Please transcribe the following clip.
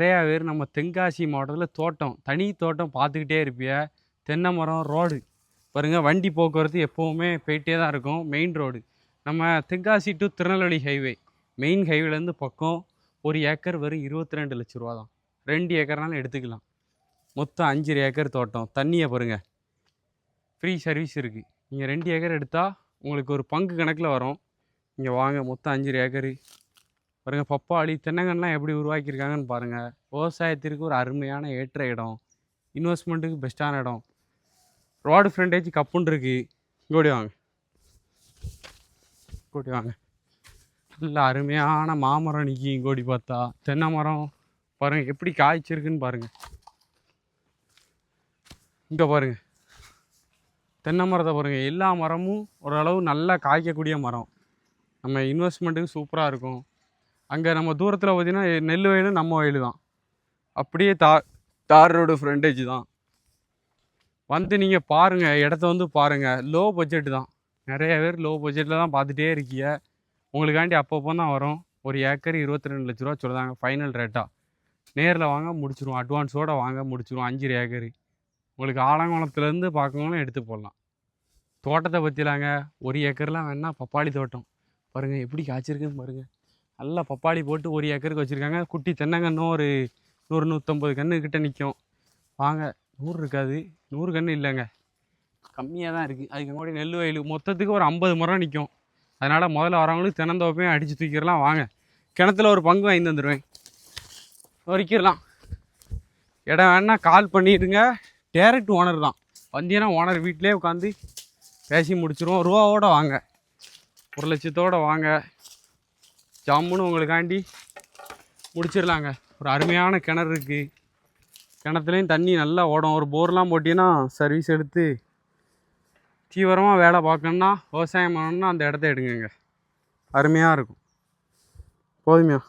நிறையா பேர் நம்ம தென்காசி மாவட்டத்தில் தோட்டம், தனி தோட்டம் பார்த்துக்கிட்டே இருப்பிய. தென்னை மரம், ரோடு பாருங்கள். வண்டி போக்குவரத்து எப்போவுமே போயிட்டே தான் இருக்கும். மெயின் ரோடு நம்ம Tenkasi to Tirunelveli highway. Main ஹைவேலேருந்து பக்கம் ஒரு ஏக்கர் வெறும் 22 லட்ச ரூபா தான். 2 ஏக்கர்னாலும் எடுத்துக்கலாம். மொத்தம் 5 ஏக்கர் தோட்டம். தண்ணியை பாருங்கள், ஃப்ரீ சர்வீஸ் இருக்குது. நீங்கள் 2 ஏக்கர் எடுத்தால் உங்களுக்கு ஒரு பங்கு கணக்கில் வரும். இங்கே வாங்க, மொத்தம் 5 ஏக்கரு பாருங்கள். பப்பாளி, தென்னங்கன்லாம் எப்படி உருவாக்கியிருக்காங்கன்னு பாருங்கள். விவசாயத்திற்கு ஒரு அருமையான ஏற்ற இடம், இன்வெஸ்ட்மெண்ட்டுக்கு பெஸ்ட்டான இடம். ரோடு ஃப்ரண்டேஜ் கப்புன்னு இருக்குது. இங்கோடி வாங்க, இங்கோடி வாங்க. நல்ல அருமையான மாமரம் நிற்கி. இங்கோடி பார்த்தா தென்னை மரம் பாருங்கள் எப்படி காய்ச்சிருக்குன்னு பாருங்கள். இங்கே பாருங்கள், தென்னை மரத்தை பாருங்கள். எல்லா மரமும் ஓரளவு நல்லா காய்க்கக்கூடிய மரம். நம்ம இன்வெஸ்ட்மெண்ட்டுக்கு சூப்பராக இருக்கும். அங்கே நம்ம தூரத்தில் பார்த்தீங்கன்னா நெல் வயலும் நம்ம வயலு தான். அப்படியே தார் ரோடு ஃப்ரண்டேஜ் தான். வந்து நீங்கள் பாருங்கள், இடத்த வந்து பாருங்கள். லோ பட்ஜெட்டு தான். நிறைய பேர் லோ பட்ஜெட்டில் தான் பார்த்துட்டே இருக்கீங்க. உங்களுக்காண்டி அப்பப்போ தான் வரும். ஒரு ஏக்கர் 22 லட்ச ரூபா சொல்லுதாங்க ஃபைனல் ரேட்டாக. நேரில் வாங்க முடிச்சிடுவோம். அட்வான்ஸோடு வாங்க முடிச்சிடுவோம். 5 ஏக்கர் உங்களுக்கு ஆலங்குளத்துலேருந்து பார்க்கணுன்னு எடுத்து போடலாம். தோட்டத்தை பற்றிலாங்க, 1 ஏக்கர்லாம் வேணால் பப்பாளி தோட்டம் பாருங்கள் எப்படி காய்ச்சிருக்குன்னு பாருங்கள். நல்லா பப்பாளி போட்டு 1 ஏக்கருக்கு வச்சுருக்காங்க. குட்டி தென்னங்கன்னும் ஒரு 100-150 கன்று கிட்ட நிற்கும். வாங்க, 100 இருக்காது, 100 கன்று இல்லைங்க, கம்மியாக தான் இருக்குது. அதுக்கு கூட நெல் வயல் மொத்தத்துக்கு ஒரு 50 மரம் நிற்கும். அதனால் முதல்ல வரவங்களுக்கு தென்னந்தோப்பையும் அடித்து தூக்கிடலாம். வாங்க, கிணத்துல ஒரு பங்கு வாங்கி தந்துடுவேன், வரைக்கிடலாம். இடம் வேணா கால் பண்ணிடுங்க. டேரக்ட் ஓனர் தான். வந்தீங்கன்னா ஓனர் வீட்டிலே உட்காந்து பேசி முடிச்சிடுவோம். ரூபாவோடு வாங்க, 1 லட்சத்தோடு வாங்க. ஜம்முன்னு உங்களுக்காண்டி முடிச்சிடலாங்க. ஒரு அருமையான கிணறு இருக்குது. கிணத்துலேயும் தண்ணி நல்லா ஓடும். ஒரு போர்லாம் போட்டிங்கன்னா சர்வீஸ் எடுத்து தீவிரமாக வேலை பார்க்கணுன்னா, விவசாயம் பண்ணணுன்னா அந்த இடத்த எடுங்கங்க. அருமையாக இருக்கும். போதுமையா?